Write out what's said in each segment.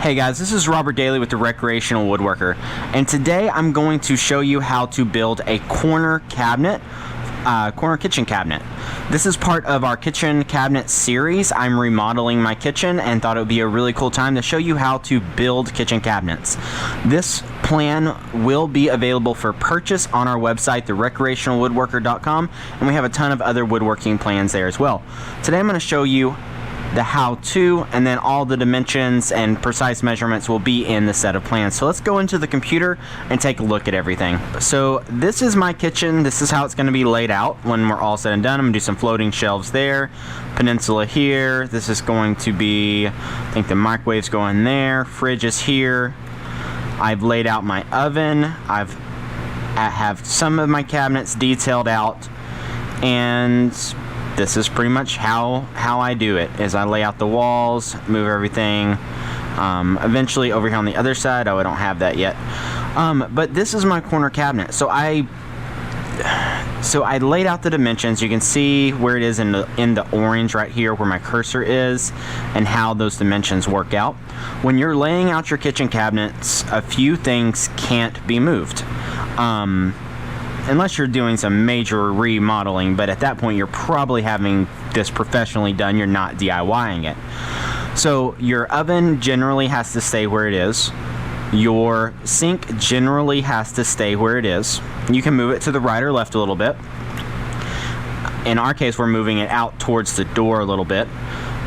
Hey guys, this is Robert Dailey with the Recreational Woodworker, and today I'm going to show you how to build a corner kitchen cabinet. This is part of our kitchen cabinet series. I'm remodeling my kitchen and thought it would be a really cool time to show you how to build kitchen cabinets. This plan will be available for purchase on our website, therecreationalwoodworker.com, and we have a ton of other woodworking plans there as well. Today I'm going to show you the how-to, and then all the dimensions and precise measurements will be in the set of plans. So let's go into the computer and take a look at everything. So this is my kitchen. This is how it's going to be laid out when we're all said and done. I'm going to do some floating shelves there, peninsula here. This is going to be, I think the microwave's going there, fridge is here. I've laid out my oven. I have some of my cabinets detailed out, and this is pretty much how I do it, is I lay out the walls, move everything. Eventually over here on the other side, I don't have that yet. But this is my corner cabinet. So I laid out the dimensions. You can see where it is in the orange right here where my cursor is, and how those dimensions work out. When you're laying out your kitchen cabinets, a few things can't be moved. Unless you're doing some major remodeling, but at that point you're probably having this professionally done, you're not DIYing it. So your oven generally has to stay where it is. Your sink generally has to stay where it is. You can move it to the right or left a little bit. In our case, we're moving it out towards the door a little bit.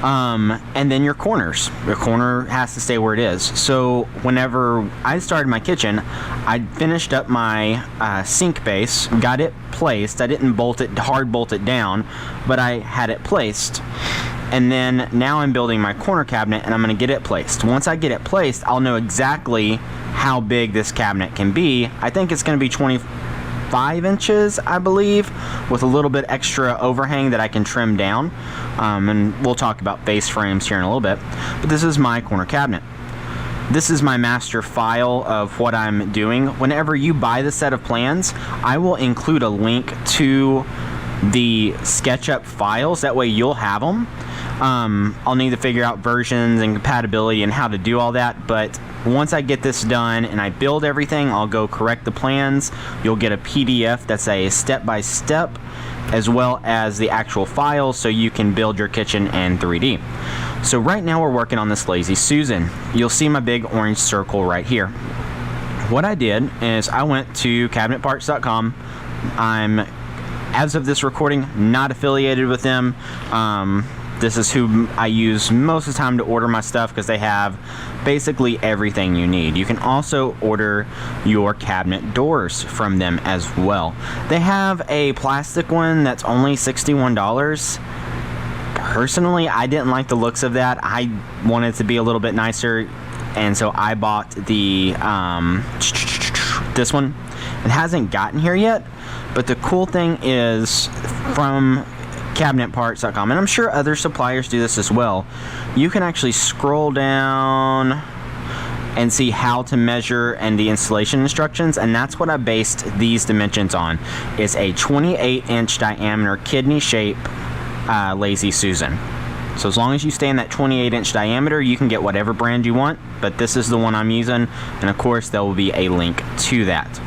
And then your corners. Your corner has to stay where it is. So whenever I started my kitchen, I finished up my sink base, got it placed. I didn't hard bolt it down, but I had it placed. And then now I'm building my corner cabinet, and I'm going to get it placed. Once I get it placed, I'll know exactly how big this cabinet can be. I think it's going to be 25 inches, I believe, with a little bit extra overhang that I can trim down. And we'll talk about base frames here in a little bit. But this is my corner cabinet. This is my master file of what I'm doing. Whenever you buy the set of plans, I will include a link to the SketchUp files. That way you'll have them. I'll need to figure out versions and compatibility and how to do all that, but once I get this done and I build everything, I'll go correct the plans. You'll get a PDF that's a step-by-step, as well as the actual files, so you can build your kitchen in 3D. So right now we're working on this Lazy Susan. You'll see my big orange circle right here. What I did is I went to cabinetparts.com. I'm, as of this recording, not affiliated with them. This is who I use most of the time to order my stuff, because they have basically everything you need. You can also order your cabinet doors from them as well. They have a plastic one that's only $61. Personally, I didn't like the looks of that. I wanted it to be a little bit nicer, and so I bought the this one. It hasn't gotten here yet, but the cool thing is, from cabinetparts.com, and I'm sure other suppliers do this as well, you can actually scroll down and see how to measure and the installation instructions, and that's what I based these dimensions on. Is a 28-inch diameter kidney shape Lazy Susan. So as long as you stay in that 28-inch diameter, you can get whatever brand you want, but this is the one I'm using, and of course there will be a link to that.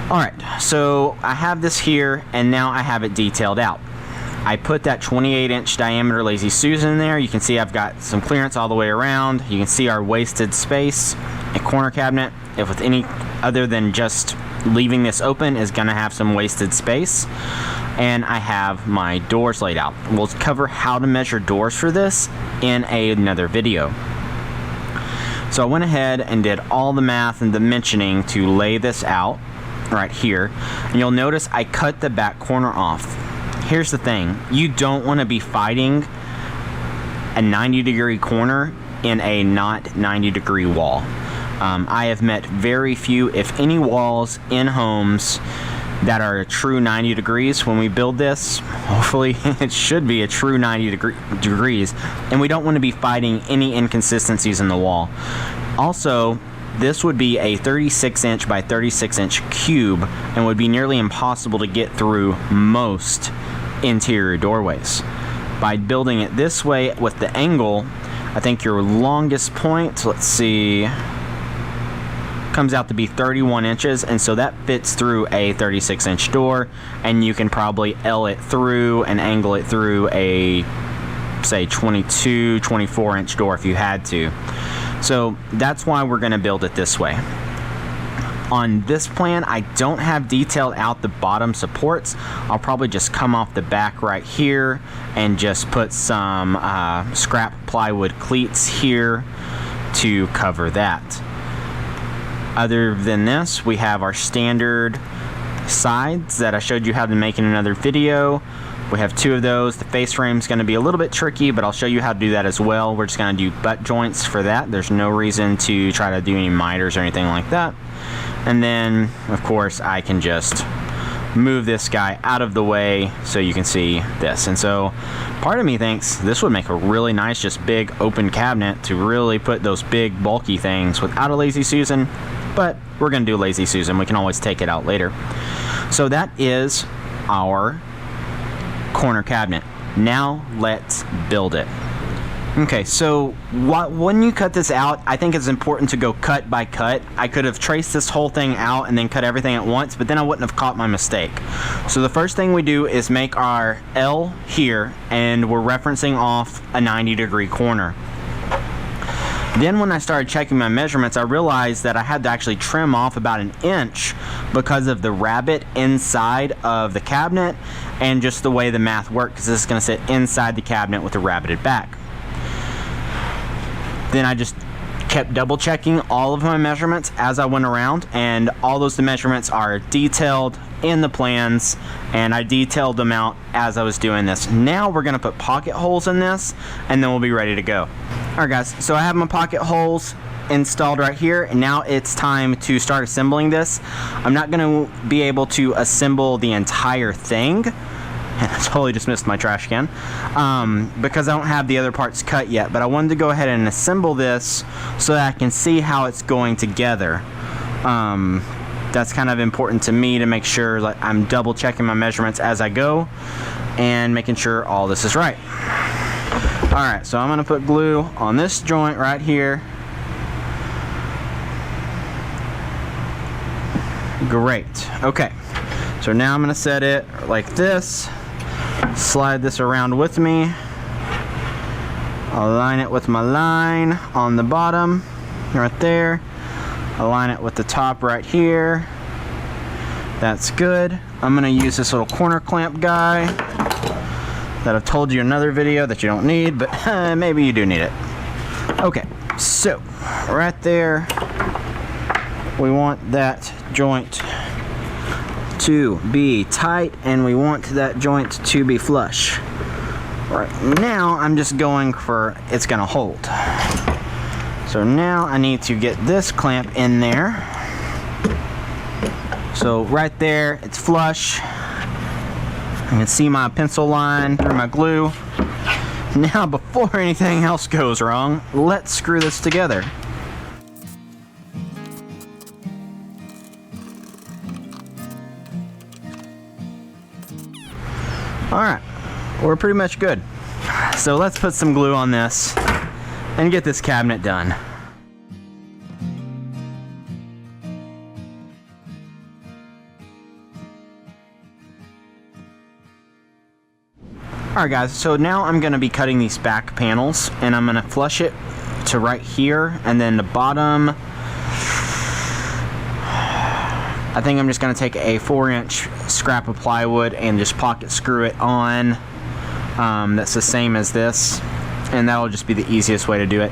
Alright, so I have this here, and now I have it detailed out. I put that 28-inch diameter Lazy Susan in there. You can see I've got some clearance all the way around. You can see our wasted space. A corner cabinet, if with any other than just leaving this open, is going to have some wasted space. And I have my doors laid out. We'll cover how to measure doors for this in another video. So I went ahead and did all the math and dimensioning to lay this out right here, and you'll notice I cut the back corner off. Here's the thing, you don't want to be fighting a 90-degree corner in a not 90-degree wall. I have met very few, if any, walls in homes that are a true 90 degrees. When we build this, hopefully it should be a true 90 degrees, and we don't want to be fighting any inconsistencies in the wall. Also, this would be a 36-inch by 36-inch cube, and would be nearly impossible to get through most interior doorways. By building it this way with the angle, I think your longest point, let's see, comes out to be 31 inches, and so that fits through a 36-inch door, and you can probably L it through and angle it through a, say, 22, 24-inch door if you had to. So that's why we're going to build it this way. On this plan, I don't have detailed out the bottom supports. I'll probably just come off the back right here and just put some scrap plywood cleats here to cover that. Other than this, we have our standard sides that I showed you how to make in another video. We have 2 of those. The face frame is going to be a little bit tricky, but I'll show you how to do that as well. We're just going to do butt joints for that. There's no reason to try to do any miters or anything like that. And then, of course, I can just move this guy out of the way so you can see this. And so part of me thinks this would make a really nice, just big open cabinet to really put those big bulky things without a Lazy Susan, but we're going to do Lazy Susan. We can always take it out later. So that is our corner cabinet. Now let's build it. Okay, so when you cut this out, I think it's important to go cut by cut. I could have traced this whole thing out and then cut everything at once, but then I wouldn't have caught my mistake. So the first thing we do is make our L here, and we're referencing off a 90-degree corner. Then when I started checking my measurements, I realized that I had to actually trim off about 1 inch because of the rabbet inside of the cabinet and just the way the math worked, because this is going to sit inside the cabinet with a rabbeted back. Then I just kept double checking all of my measurements as I went around, and all those measurements are detailed in the plans, and I detailed them out as I was doing this. Now we're going to put pocket holes in this, and then we'll be ready to go. Alright guys, so I have my pocket holes installed right here, and now it's time to start assembling this. I'm not going to be able to assemble the entire thing, and I totally just missed my trash can, because I don't have the other parts cut yet, but I wanted to go ahead and assemble this so that I can see how it's going together. That's kind of important to me, to make sure that I'm double checking my measurements as I go and making sure all this is right. Alright, so I'm going to put glue on this joint right here. Great. Okay, so now I'm going to set it like this. Slide this around with me. Align it with my line on the bottom right there. Align it with the top right here. That's good. I'm going to use this little corner clamp guy that I've told you in another video that you don't need, but maybe you do need it. Okay, so right there, we want that joint to be tight, and we want that joint to be flush. Right now I'm just going for it's gonna hold. So now I need to get this clamp in there. So right there, it's flush. I can see my pencil line through my glue. Now before anything else goes wrong, let's screw this together. Alright, we're pretty much good. So let's put some glue on this and get this cabinet done. Alright guys, so now I'm going to be cutting these back panels, and I'm going to flush it to right here, and then the bottom, I think I'm just going to take a 4-inch scrap of plywood and just pocket screw it on. That's the same as this, and that'll just be the easiest way to do it.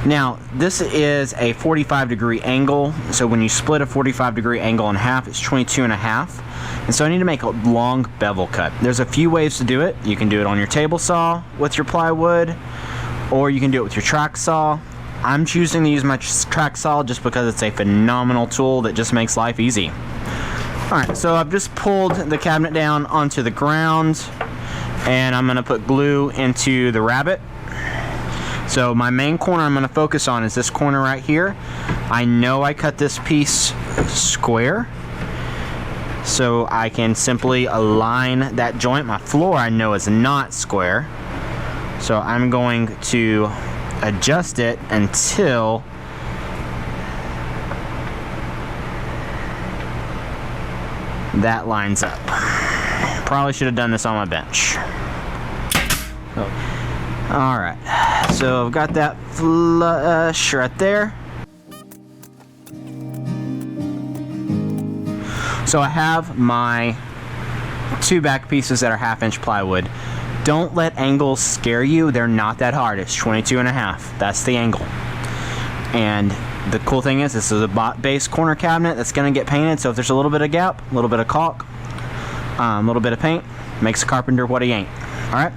Now this is a 45-degree angle, so when you split a 45-degree angle in half, it's 22.5. And so I need to make a long bevel cut. There's a few ways to do it. You can do it on your table saw with your plywood, or you can do it with your track saw. I'm choosing to use my track saw just because it's a phenomenal tool that just makes life easy. Alright, so I've just pulled the cabinet down onto the ground, and I'm going to put glue into the rabbet. So my main corner I'm going to focus on is this corner right here. I know I cut this piece square, so I can simply align that joint. My floor I know is not square, so I'm going to adjust it until that lines up. Probably should have done this on my bench. Alright, so I've got that flush right there. So I have my 2 back pieces that are 1/2-inch plywood. Don't let angles scare you. They're not that hard. It's 22.5. That's the angle. And the cool thing is, this is a base corner cabinet that's going to get painted. So if there's a little bit of gap, a little bit of caulk, a little bit of paint, makes a carpenter what he ain't. Alright?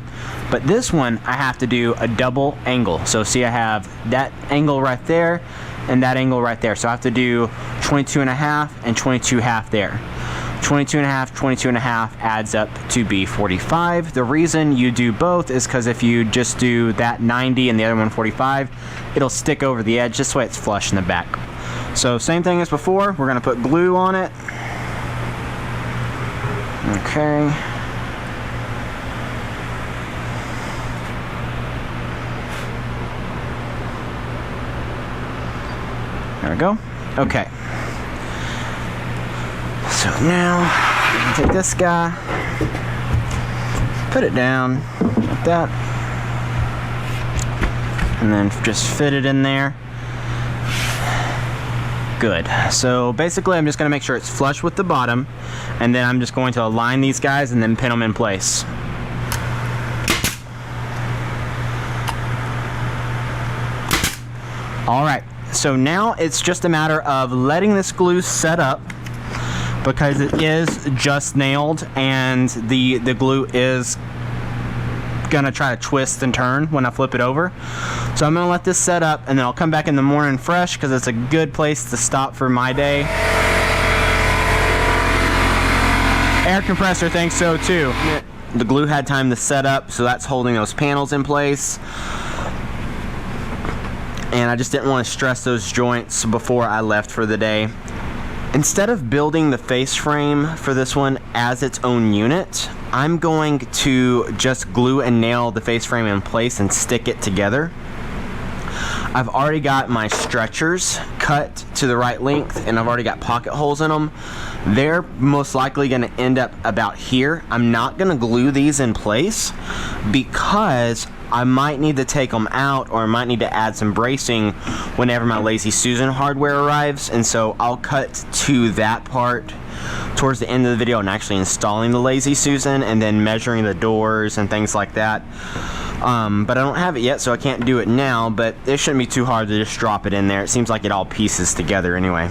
But this one, I have to do a double angle. So see, I have that angle right there and that angle right there. So I have to do 22.5 and 22.5 there. 22.5, 22.5 adds up to be 45. The reason you do both is because if you just do that 90 and the other one 45, it'll stick over the edge. This way it's flush in the back. So same thing as before, we're gonna put glue on it. Okay. There we go. Okay. So now, I'm gonna take this guy, put it down like that, and then just fit it in there. Good. So basically, I'm just gonna make sure it's flush with the bottom, and then I'm just going to align these guys and then pin them in place. All right. So now it's just a matter of letting this glue set up, because it is just nailed and the glue is gonna try to twist and turn when I flip it over. So I'm gonna let this set up, and then I'll come back in the morning fresh, because it's a good place to stop for my day. Air compressor thinks so too. The glue had time to set up, so that's holding those panels in place. And I just didn't want to stress those joints before I left for the day. Instead of building the face frame for this one as its own unit, I'm going to just glue and nail the face frame in place and stick it together. I've already got my stretchers cut to the right length, and I've already got pocket holes in them. They're most likely going to end up about here. I'm not going to glue these in place because I might need to take them out, or I might need to add some bracing whenever my Lazy Susan hardware arrives, and so I'll cut to that part towards the end of the video and actually installing the Lazy Susan and then measuring the doors and things like that. But I don't have it yet, so I can't do it now, but it shouldn't be too hard to just drop it in there. It seems like it all pieces together anyway.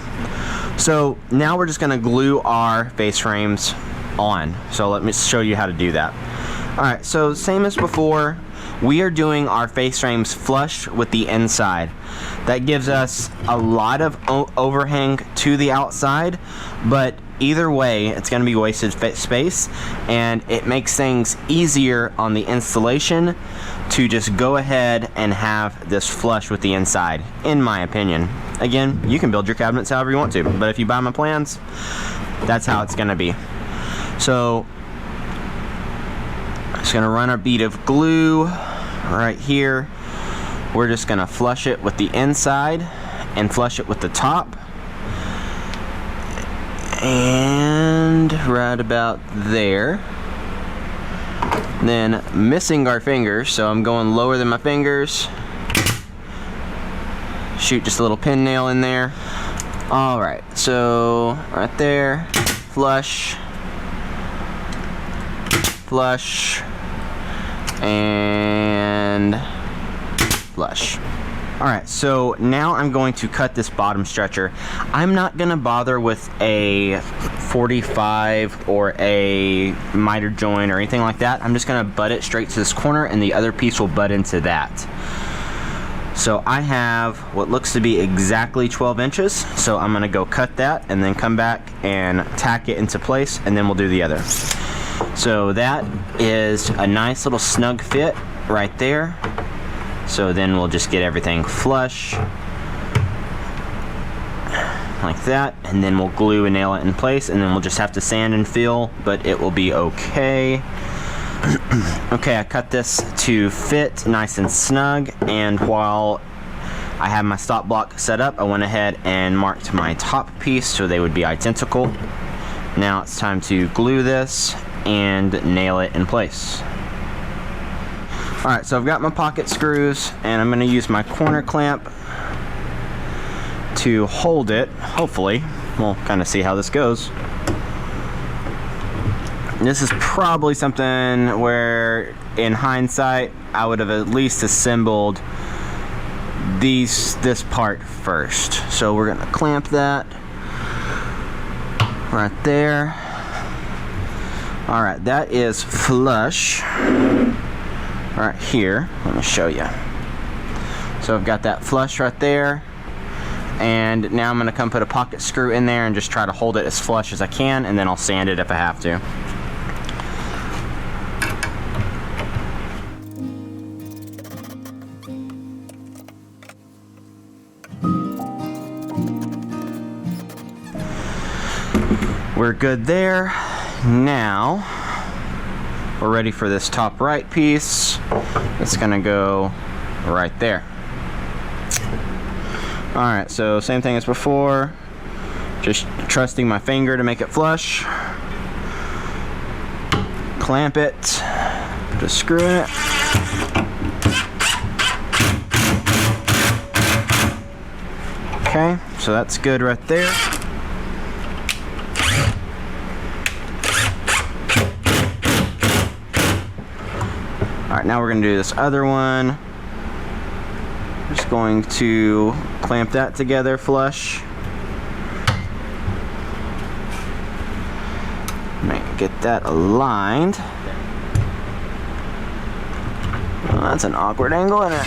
So now we're just going to glue our face frames on. So let me show you how to do that. Alright, so same as before, we are doing our face frames flush with the inside. That gives us a lot of overhang to the outside, but either way, it's going to be wasted space, and it makes things easier on the installation to just go ahead and have this flush with the inside, in my opinion. Again, you can build your cabinets however you want to, but if you buy my plans, that's how it's going to be. So, just going to run a bead of glue right here. We're just going to flush it with the inside and flush it with the top. And right about there. Then missing our fingers, so I'm going lower than my fingers. Shoot just a little pin nail in there. Alright, so right there, flush, flush, and flush. Alright, so now I'm going to cut this bottom stretcher. I'm not going to bother with a 45 or a miter joint or anything like that. I'm just going to butt it straight to this corner, and the other piece will butt into that. So I have what looks to be exactly 12 inches. So I'm going to go cut that and then come back and tack it into place, and then we'll do the other. So that is a nice little snug fit right there. So then we'll just get everything flush like that, and then we'll glue and nail it in place, and then we'll just have to sand and fill, but it will be okay. Okay, I cut this to fit nice and snug, and while I have my stop block set up, I went ahead and marked my top piece so they would be identical. Now it's time to glue this and nail it in place. Alright, so I've got my pocket screws, and I'm going to use my corner clamp to hold it. Hopefully, we'll kind of see how this goes. This is probably something where, in hindsight, I would have at least assembled this part first. So we're going to clamp that right there. Alright, that is flush right here. Let me show you. So I've got that flush right there, and now I'm going to come put a pocket screw in there and just try to hold it as flush as I can, and then I'll sand it if I have to. We're good there. Now we're ready for this top right piece. It's gonna go right there. Alright, so same thing as before. Just trusting my finger to make it flush. Clamp it. Put a screw in it. Okay, so that's good right there. Alright, now we're going to do this other one. Just going to clamp that together flush. Get that aligned. Oh, that's an awkward angle, isn't it?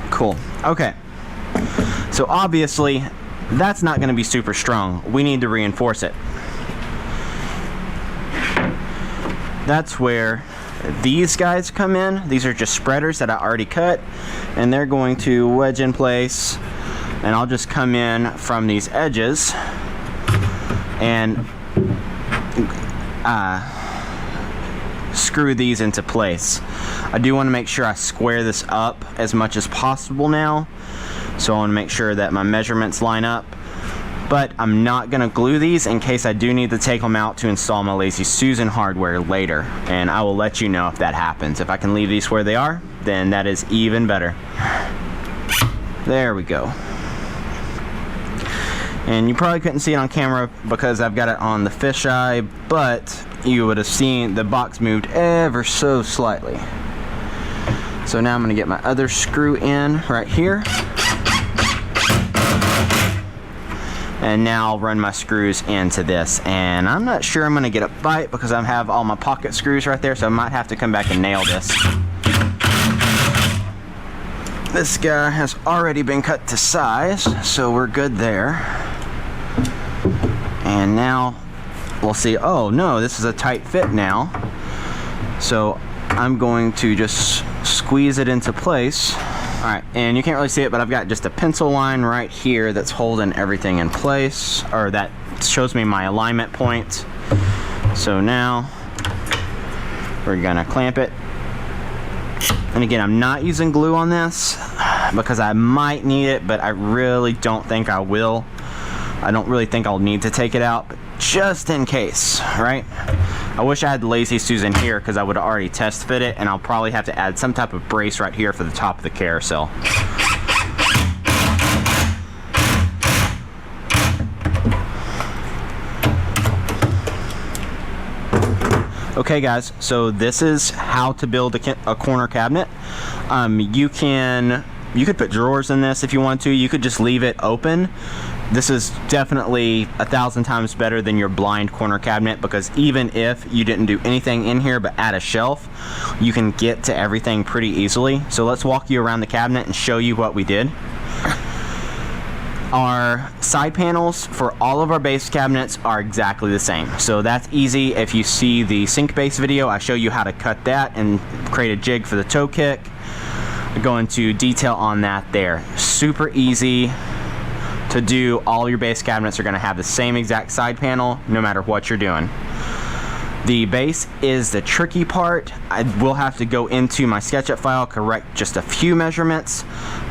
Cool. Okay. So obviously, that's not going to be super strong. We need to reinforce it. That's where these guys come in. These are just spreaders that I already cut, and they're going to wedge in place, and I'll just come in from these edges and screw these into place. I do want to make sure I square this up as much as possible now, so I want to make sure that my measurements line up. But I'm not going to glue these in case I do need to take them out to install my Lazy Susan hardware later, and I will let you know if that happens. If I can leave these where they are, then that is even better. There we go. And you probably couldn't see it on camera because I've got it on the fisheye, but you would have seen the box moved ever so slightly. So now I'm going to get my other screw in right here. And now I'll run my screws into this. And I'm not sure I'm going to get a bite because I have all my pocket screws right there, so I might have to come back and nail this. This guy has already been cut to size, so we're good there. And now we'll see. Oh no, this is a tight fit now. So I'm going to just squeeze it into place. Alright, and you can't really see it, but I've got just a pencil line right here that's holding everything in place, or that shows me my alignment point. So now we're gonna clamp it. And again, I'm not using glue on this because I might need it, but I really don't think I will. I don't really think I'll need to take it out, but just in case, right? I wish I had the Lazy Susan here because I would have already test fit it, and I'll probably have to add some type of brace right here for the top of the carousel. Okay guys, so this is how to build a corner cabinet. You could put drawers in this if you want to. You could just leave it open. This is definitely 1,000 times better than your blind corner cabinet, because even if you didn't do anything in here but add a shelf, you can get to everything pretty easily. So let's walk you around the cabinet and show you what we did. Our side panels for all of our base cabinets are exactly the same. So that's easy. If you see the sink base video, I show you how to cut that and create a jig for the toe kick. go into detail on that there. Super easy to do. All your base cabinets are going to have the same exact side panel no matter what you're doing. The base is the tricky part. I will have to go into my SketchUp file, correct just a few measurements,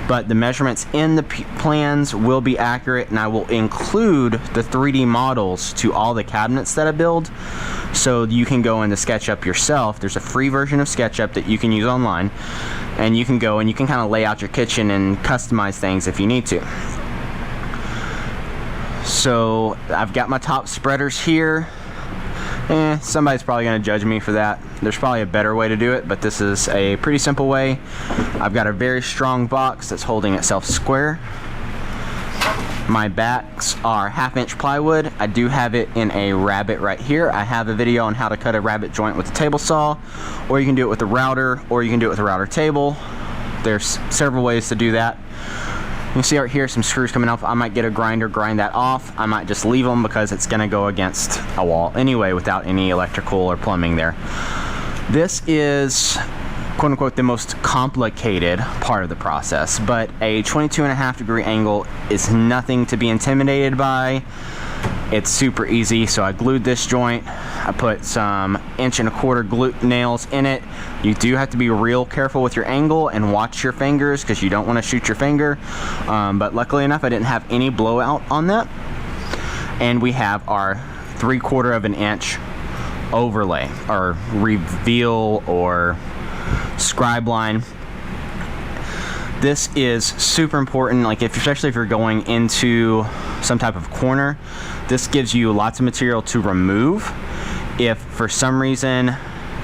but the measurements in the plans will be accurate, and I will include the 3D models to all the cabinets that I build, so you can go into SketchUp yourself. There's a free version of SketchUp that you can use online, and you can go and you can kind of lay out your kitchen and customize things if you need to. So I've got my top spreaders here. Somebody's probably going to judge me for that. There's probably a better way to do it, but this is a pretty simple way. I've got a very strong box that's holding itself square. My backs are 1/2 inch plywood. I do have it in a Rabbet right here. I have a video on how to cut a Rabbet joint with a table saw, or you can do it with a router, or you can do it with a router table. There's several ways to do that. You can see right here some screws coming off. I might get a grinder, grind that off. I might just leave them because it's gonna go against a wall anyway without any electrical or plumbing there. This is quote unquote the most complicated part of the process, but a 22.5 degree angle is nothing to be intimidated by. It's super easy. So I glued this joint. I put some 1.25 inch glue nails in it. You do have to be real careful with your angle and watch your fingers because you don't want to shoot your finger. But luckily enough, I didn't have any blowout on that. And we have our 3/4 inch overlay or reveal or scribe line. This is super important, like especially if you're going into some type of corner. This gives you lots of material to remove. If for some reason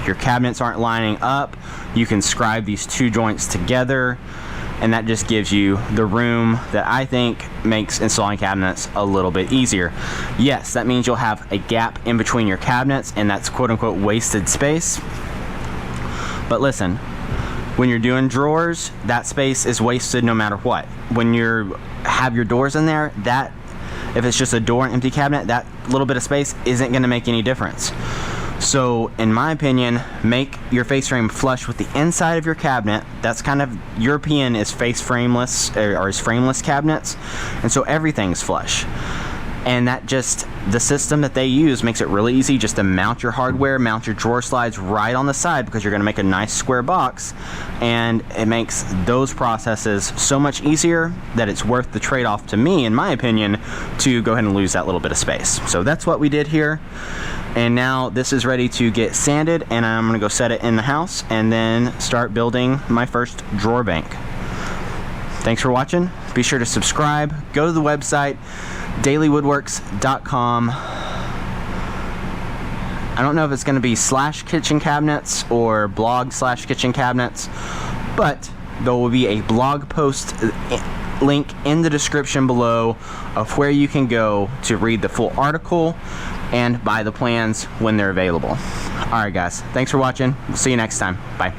your cabinets aren't lining up, you can scribe these two joints together, and that just gives you the room that I think makes installing cabinets a little bit easier. Yes, that means you'll have a gap in between your cabinets, and that's quote unquote wasted space. But listen, when you're doing drawers, that space is wasted no matter what. When you have your doors in there, that if it's just a door and empty cabinet, that little bit of space isn't going to make any difference. So in my opinion, make your face frame flush with the inside of your cabinet. That's kind of European is face frameless or is frameless cabinets, and so everything's flush. And that just, the system that they use makes it really easy just to mount your hardware, mount your drawer slides right on the side, because you're going to make a nice square box, and it makes those processes so much easier that it's worth the trade-off to me, in my opinion, to go ahead and lose that little bit of space. So that's what we did here. And now this is ready to get sanded, and I'm going to go set it in the house and then start building my first drawer bank. Thanks for watching. Be sure to subscribe. Go to the website, daileywoodworks.com. I don't know if it's going to be /kitchen cabinets or blog/kitchen cabinets, but there will be a blog post link in the description below of where you can go to read the full article and buy the plans when they're available. Alright guys, thanks for watching. We'll see you next time. Bye.